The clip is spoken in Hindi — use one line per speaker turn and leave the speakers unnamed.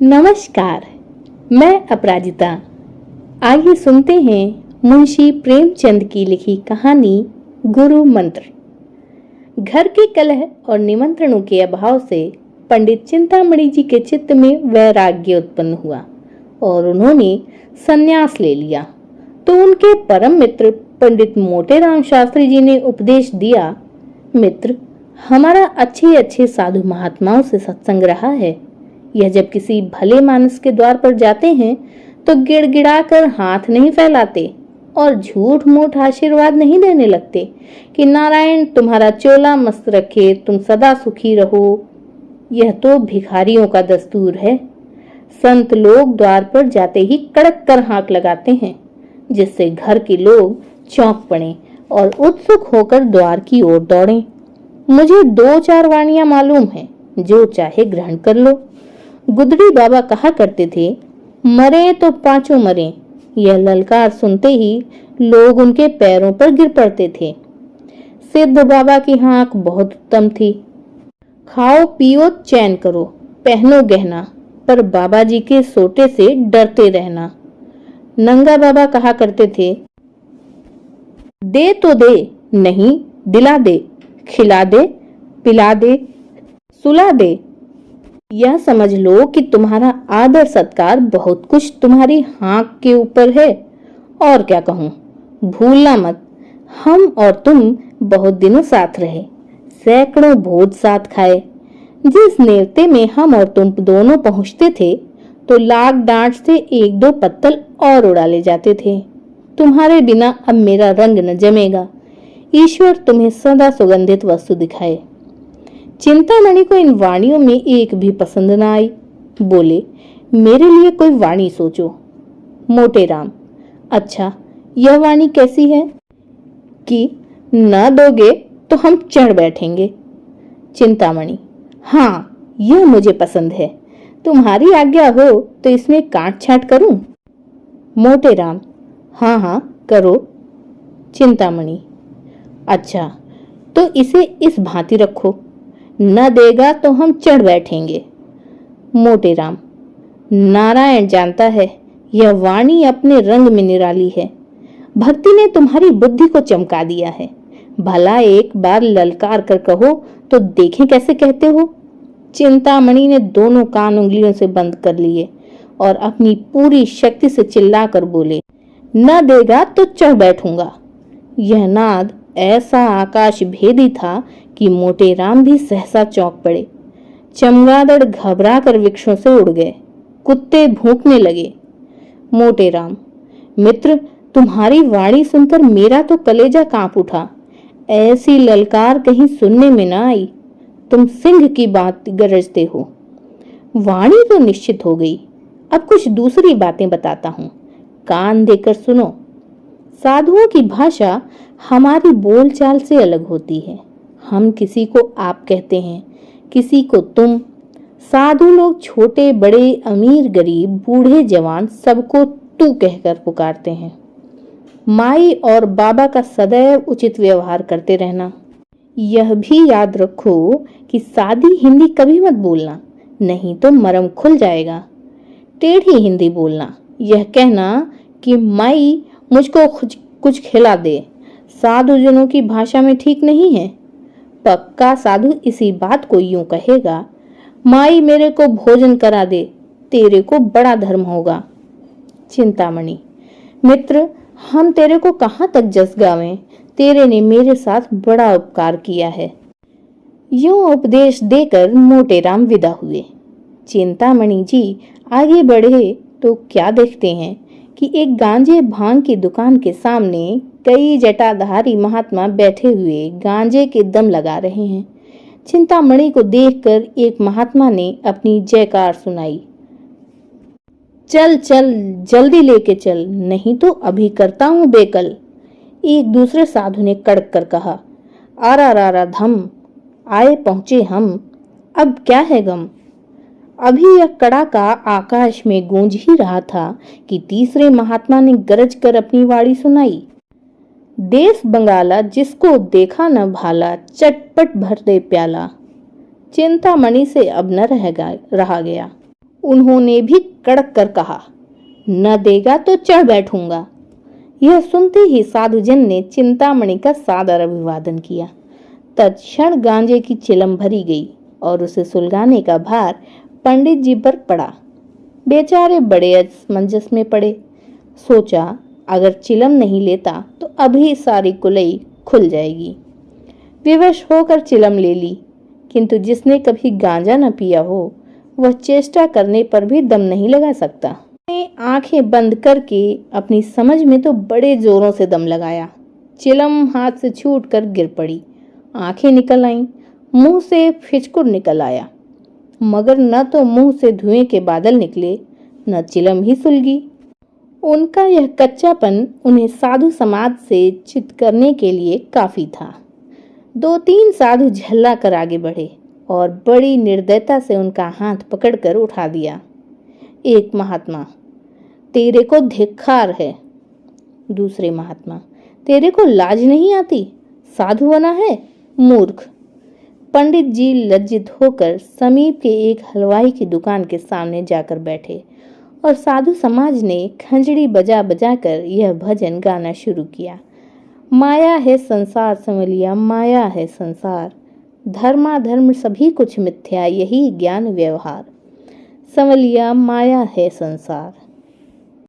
नमस्कार, मैं अपराजिता। आइए सुनते हैं मुंशी प्रेमचंद की लिखी कहानी गुरु मंत्र। घर के कलह और निमंत्रणों के अभाव से पंडित चिंतामणि जी के चित्त में वैराग्य उत्पन्न हुआ और उन्होंने संन्यास ले लिया। तो उनके परम मित्र पंडित मोटेराम शास्त्री जी ने उपदेश दिया, मित्र, हमारा अच्छे अच्छे साधु महात्माओं से सत्संग रहा है। यह जब किसी भले मानस के द्वार पर जाते हैं तो गिड़गिड़ाकर हाथ नहीं फैलाते और झूठ मूठ आशीर्वाद नहीं देने लगते कि नारायण तुम्हारा चोला मस्त रखे, तुम सदा सुखी रहो। यह तो भिखारियों का दस्तूर है। संत लोग द्वार पर जाते ही कड़क कर हाँक लगाते हैं, जिससे घर के लोग चौंक पड़े और उत्सुक होकर द्वार की ओर दौड़ें। मुझे 2-4 वाणियां मालूम हैं, जो चाहे ग्रहण कर लो। गुदड़ी बाबा कहा करते थे, मरे तो पांचों मरे। यह ललकार सुनते ही लोग उनके पैरों पर गिर पड़ते थे। सिद्ध बाबा की हाँक बहुत उत्तम थी। खाओ पियो चैन करो, पहनो गहना, पर बाबा जी के सोटे से डरते रहना। नंगा बाबा कहा करते थे, दे तो दे, नहीं दिला दे, खिला दे, पिला दे, सुला दे। यह समझ लो कि तुम्हारा आदर सत्कार बहुत कुछ तुम्हारी हाँक के ऊपर है। और क्या कहूँ, भूलना मत, हम और तुम बहुत दिनों साथ रहे, सैकड़ों भोज साथ खाए। जिस नेवते में हम और तुम दोनों पहुँचते थे तो लाग डांट से 1-2 पत्तल और उड़ा ले जाते थे। तुम्हारे बिना अब मेरा रंग न जमेगा। ईश्वर तुम्हें सदा सुगंधित वस्तु दिखाए। चिंतामणि को इन वाणियों में एक भी पसंद न आई। बोले, मेरे लिए कोई वाणी सोचो। मोटेराम, अच्छा, यह वाणी कैसी है कि न दोगे तो हम चढ़ बैठेंगे। चिंतामणि, हाँ, यह मुझे पसंद है। तुम्हारी आज्ञा हो तो इसमें काट छाट करूं। मोटेराम, हाँ हाँ करो। चिंतामणि, अच्छा, तो इसे इस भांति रखो, न देगा तो हम चढ़ बैठेंगे। मोटेराम, नारायण जानता है, यह वाणी अपने रंग में निराली है। भक्ति ने तुम्हारी बुद्धि को चमका दिया है। भला एक बार ललकार कर कहो तो देखें कैसे कहते हो। चिंतामणि ने दोनों कान उंगलियों से बंद कर लिए और अपनी पूरी शक्ति से चिल्लाकर बोले, न देगा तो चढ़ बैठूंगा। यह नाद ऐसा आकाश भेदी था कि मोटेराम भी सहसा चौंक पड़े। चमगादड़ घबरा कर वृक्षों से उड़ गए। कुत्ते भौंकने लगे। मोटेराम, मित्र, तुम्हारी वाणी सुनकर मेरा तो कलेजा कांप उठा। ऐसी ललकार कहीं सुनने में न आई। तुम सिंह की बात गरजते हो। वाणी तो निश्चित हो गई। अब कुछ दूसरी बातें बताता हूँ, कान देकर सुनो। साधुओं की भाषा हमारी बोलचाल से अलग होती है। हम किसी को आप कहते हैं, किसी को तुम। साधु लोग छोटे बड़े, अमीर गरीब, बूढ़े जवान सबको तू कहकर पुकारते हैं। माई और बाबा का सदैव उचित व्यवहार करते रहना। यह भी याद रखो कि सादी हिंदी कभी मत बोलना, नहीं तो मरम खुल जाएगा। टेढ़ी हिंदी बोलना, यह कहना कि माई मुझको कुछ खिला दे, साधु जनों की भाषा में ठीक नहीं है। पक्का साधु इसी बात को यूं कहेगा, माई मेरे को भोजन करा दे, तेरे को बड़ा धर्म होगा। चिंतामणि, मित्र, हम तेरे को कहाँ तक जस गावें, तेरे ने मेरे साथ बड़ा उपकार किया है। यूं उपदेश देकर मोटेराम विदा हुए। चिंतामणि जी आगे बढ़े तो क्या देखते हैं कि एक गांजे भांग की दुकान के सामने कई जटाधारी महात्मा बैठे हुए गांजे के दम लगा रहे हैं। चिंतामणि को देखकर एक महात्मा ने अपनी जयकार सुनाई, चल चल जल्दी लेके चल, नहीं तो अभी करता हूँ बेकल। एक दूसरे साधु ने कड़क कर कहा, आरा रारा धम, आए पहुंचे हम, अब क्या है गम। अभी यह कड़ाका आकाश में गूंज ही रहा था कि तीसरे महात्मा ने गरज कर अपनी वाणी सुनाई, देश बंगाला जिसको देखा न भाला, चटपट भर दे प्याला। चिंतामणि से अब न रहा गया। उन्होंने भी कड़क कर कहा, न देगा तो चढ़ बैठूंगा। यह सुनते ही साधुजन ने चिंतामणि का सादर अभिवादन किया। तत्क्षण गांजे की चिलम भरी गई और उसे सुलगाने का भार पंडित जी पर पड़ा। बेचारे बड़े असमंजस में पड़े। सोचा, अगर चिलम नहीं लेता तो अभी सारी कुलई खुल जाएगी। विवश होकर चिलम ले ली, किंतु जिसने कभी गांजा न पिया हो वह चेष्टा करने पर भी दम नहीं लगा सकता। आंखें बंद करके अपनी समझ में तो बड़े जोरों से दम लगाया। चिलम हाथ से छूटकर गिर पड़ी। आंखें निकल आईं, मुंह से फिचकुर निकल आया, मगर न तो मुंह से धुएं के बादल निकले, न चिलम ही सुलगी। उनका यह कच्चापन उन्हें साधु समाज से चित करने के लिए काफी था। 2-3 साधु झल्ला कर आगे बढ़े और बड़ी निर्दयता से उनका हाथ पकड़कर उठा दिया। एक महात्मा, तेरे को धिक्कार है। दूसरे महात्मा, तेरे को लाज नहीं आती, साधु बना है, मूर्ख। पंडित जी लज्जित होकर समीप के एक हलवाई की दुकान के सामने जाकर बैठे और साधु समाज ने खंजड़ी बजा बजा कर यह भजन गाना शुरू किया। माया है संसार संवलिया, माया है संसार, धर्माधर्म सभी कुछ मिथ्या, यही ज्ञान व्यवहार। संवलिया माया है संसार,